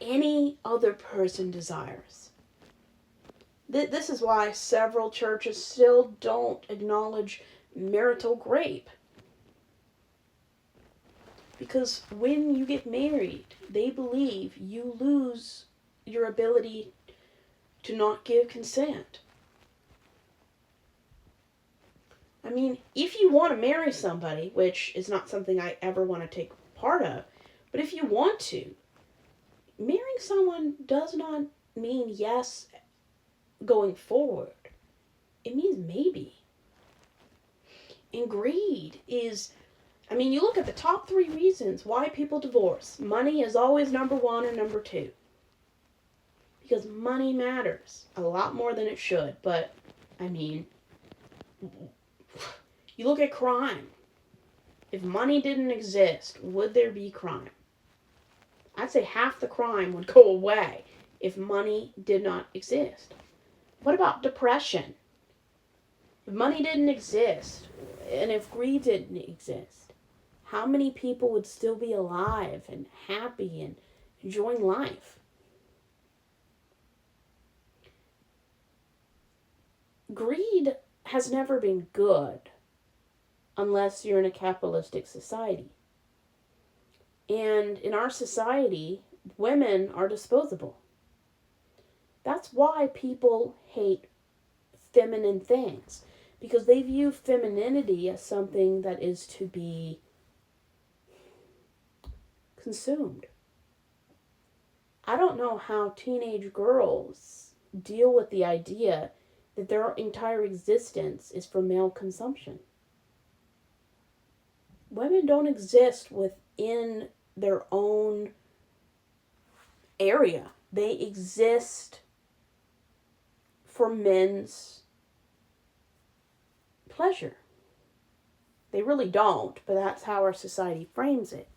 any other person desires. This is why several churches still don't acknowledge marital rape. Because when you get married, they believe you lose your ability to not give consent. I mean, if you want to marry somebody, which is not something I ever want to take part of, but if you want to, marrying someone does not mean yes going forward. It means maybe. And greed is, I mean, you look at the top 3 reasons why people divorce. Money is always number 1 and number 2. Because money matters a lot more than it should. But, I mean, you look at crime. If money didn't exist, would there be crime? I'd say half the crime would go away if money did not exist. What about depression? If money didn't exist, and if greed didn't exist, how many people would still be alive and happy and enjoying life? Greed has never been good unless you're in a capitalistic society. And in our society, women are disposable. That's why people hate feminine things, because they view femininity as something that is to be consumed. I don't know how teenage girls deal with the idea that their entire existence is for male consumption. Women don't exist within their own area. They exist for men's pleasure. They really don't, but that's how our society frames it.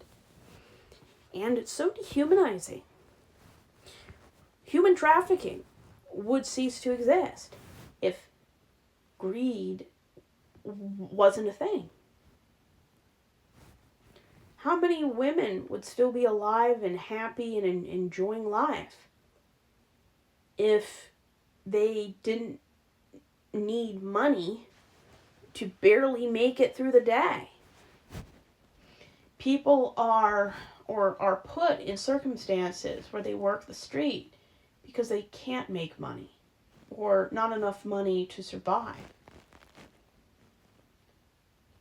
And it's so dehumanizing. Human trafficking would cease to exist if greed wasn't a thing. How many women would still be alive and happy and enjoying life if they didn't need money to barely make it through the day? People are put in circumstances where they work the street because they can't make money or not enough money to survive.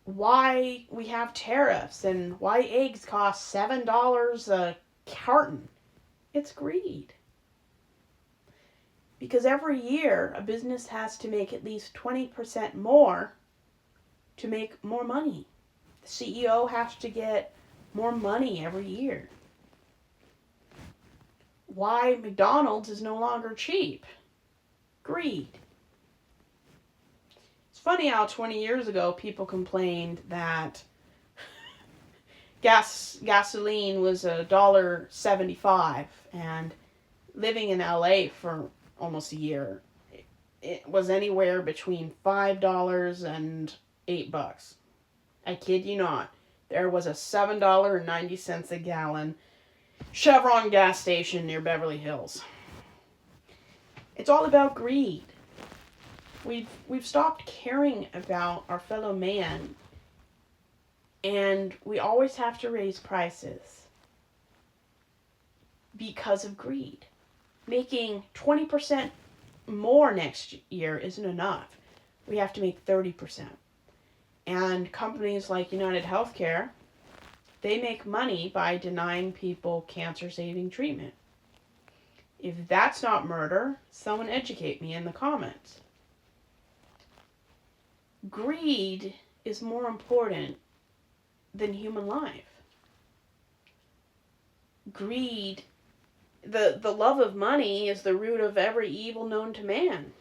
Why we have tariffs and why eggs cost $7 a carton. It's greed. Because every year a business has to make at least 20% more to make more money. The CEO has to get more money every year. Why McDonald's is no longer cheap. Greed. It's funny how 20 years ago people complained that gasoline was $1.75, and living in LA for almost a year, it was anywhere between $5 and $8. I kid you not. There was a $7.90 a gallon Chevron gas station near Beverly Hills. It's all about greed. We've stopped caring about our fellow man, and we always have to raise prices because of greed. Making 20% more next year isn't enough. We have to make 30%. And companies like United Healthcare, they make money by denying people cancer-saving treatment. If that's not murder, someone educate me in the comments. Greed is more important than human life. Greed, the love of money is the root of every evil known to man.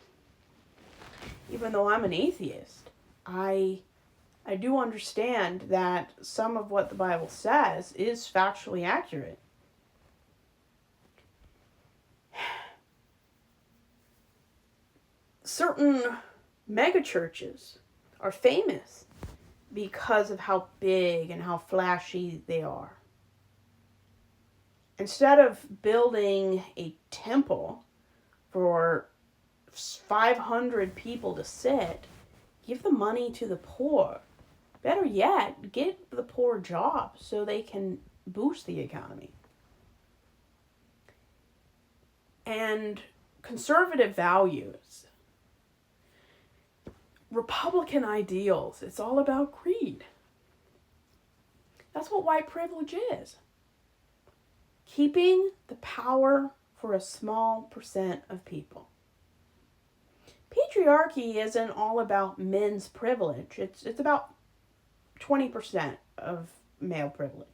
Even though I'm an atheist, I do understand that some of what the Bible says is factually accurate. Certain megachurches are famous because of how big and how flashy they are. Instead of building a temple for 500 people to sit, give the money to the poor. Better yet, get the poor jobs so they can boost the economy. And conservative values, Republican ideals, it's all about greed. That's what white privilege is. Keeping the power for a small percent of people. Patriarchy isn't all about men's privilege. It's about 20% of male privilege.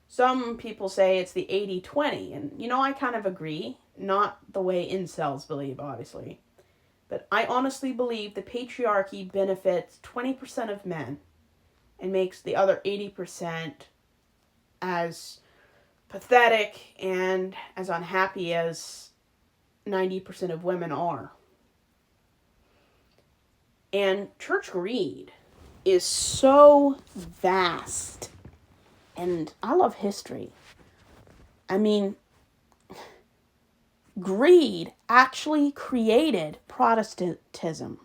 Some people say it's the 80-20, and I kind of agree. Not the way incels believe, obviously. But I honestly believe the patriarchy benefits 20% of men and makes the other 80% as pathetic and as unhappy as 90% of women are. And church greed is so vast. And I love history. I mean, greed actually created Protestantism.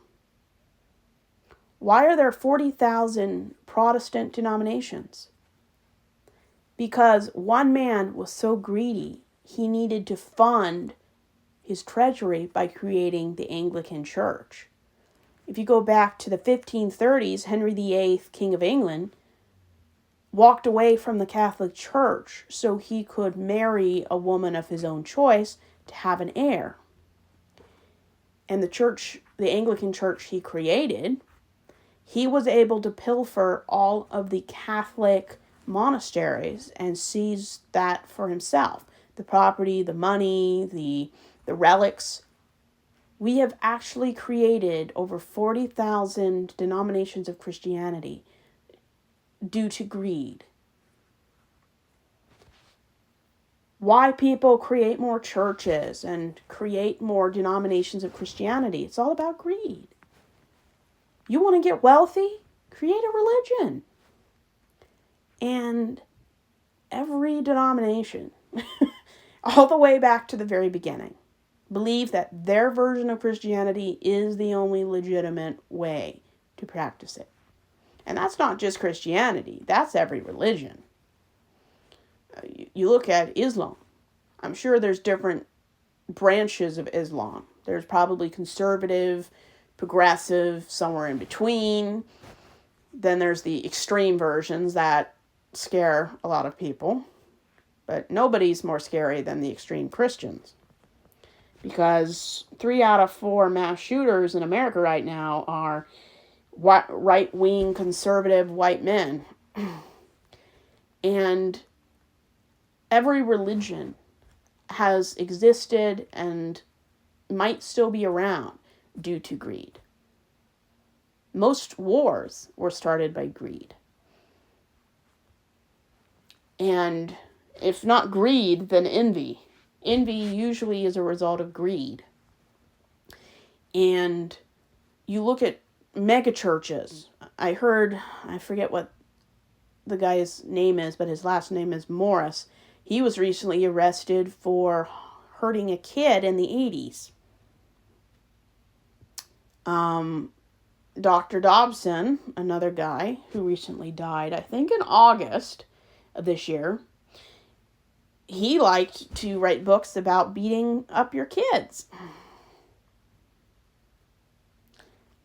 Why are there 40,000 Protestant denominations? Because one man was so greedy, he needed to fund his treasury by creating the Anglican Church. If you go back to the 1530s, Henry VIII, King of England, walked away from the Catholic Church so he could marry a woman of his own choice to have an heir. And the Anglican Church he created, he was able to pilfer all of the Catholic monasteries and seize that for himself. The property, the money, the relics. We have actually created over 40,000 denominations of Christianity due to greed. Why people create more churches and create more denominations of Christianity? It's all about greed. You want to get wealthy? Create a religion. And every denomination, all the way back to the very beginning, believe that their version of Christianity is the only legitimate way to practice it. And that's not just Christianity. That's every religion. You look at Islam. I'm sure there's different branches of Islam. There's probably conservative, progressive, somewhere in between. Then there's the extreme versions that scare a lot of people. But nobody's more scary than the extreme Christians. Because 3 out of 4 mass shooters in America right now are right-wing conservative white men. And every religion has existed and might still be around due to greed. Most wars were started by greed. And if not greed, then envy. Envy usually is a result of greed. And you look at mega churches. I forget what the guy's name is, but his last name is Morris. He was recently arrested for hurting a kid in the 80s. Dr. Dobson, another guy who recently died, I think in August of this year, he liked to write books about beating up your kids.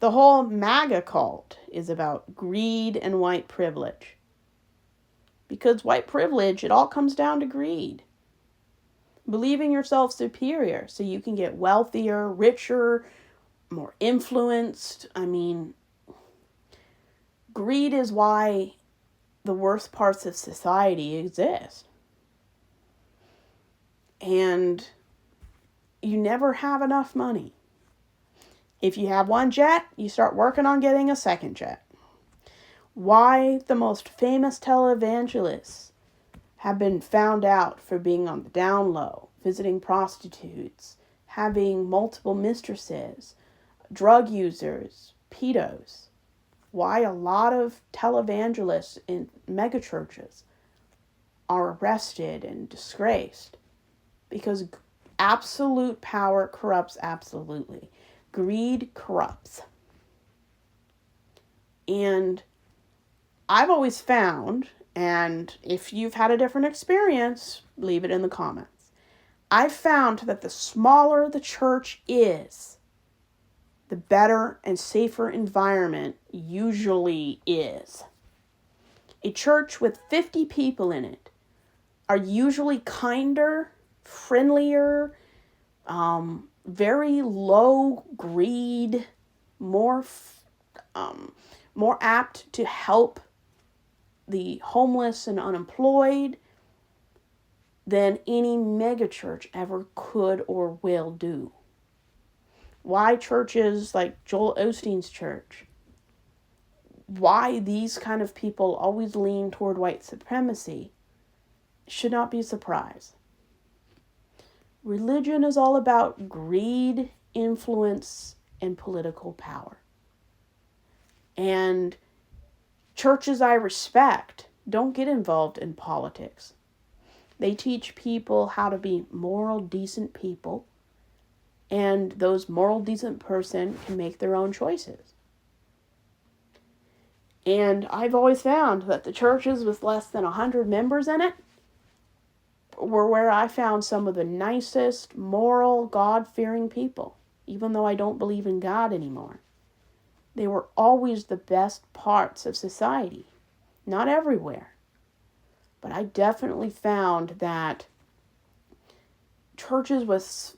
The whole MAGA cult is about greed and white privilege. Because white privilege, it all comes down to greed. Believing yourself superior so you can get wealthier, richer, more influenced. I mean, greed is why the worst parts of society exist. And you never have enough money. If you have one jet, you start working on getting a second jet. Why the most famous televangelists have been found out for being on the down low, visiting prostitutes, having multiple mistresses, drug users, pedos. Why a lot of televangelists in megachurches are arrested and disgraced because absolute power corrupts absolutely. Greed corrupts. And I've always found, and if you've had a different experience, leave it in the comments. I've found that the smaller the church is, the better and safer environment usually is. A church with 50 people in it are usually kinder, friendlier, very low greed, more apt to help the homeless and unemployed than any megachurch ever could or will do. Why churches like Joel Osteen's church? Why these kind of people always lean toward white supremacy should not be a surprise. Religion is all about greed, influence, and political power. And churches I respect don't get involved in politics. They teach people how to be moral, decent people, and those moral, decent person can make their own choices. And I've always found that the churches with less than 100 members in it were where I found some of the nicest, moral, God-fearing people, even though I don't believe in God anymore. They were always the best parts of society. Not everywhere. But I definitely found that churches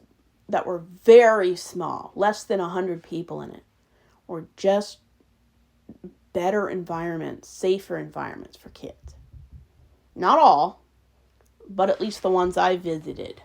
that were very small, less than 100 people in it, were just better environments, safer environments for kids. Not all, but at least the ones I visited.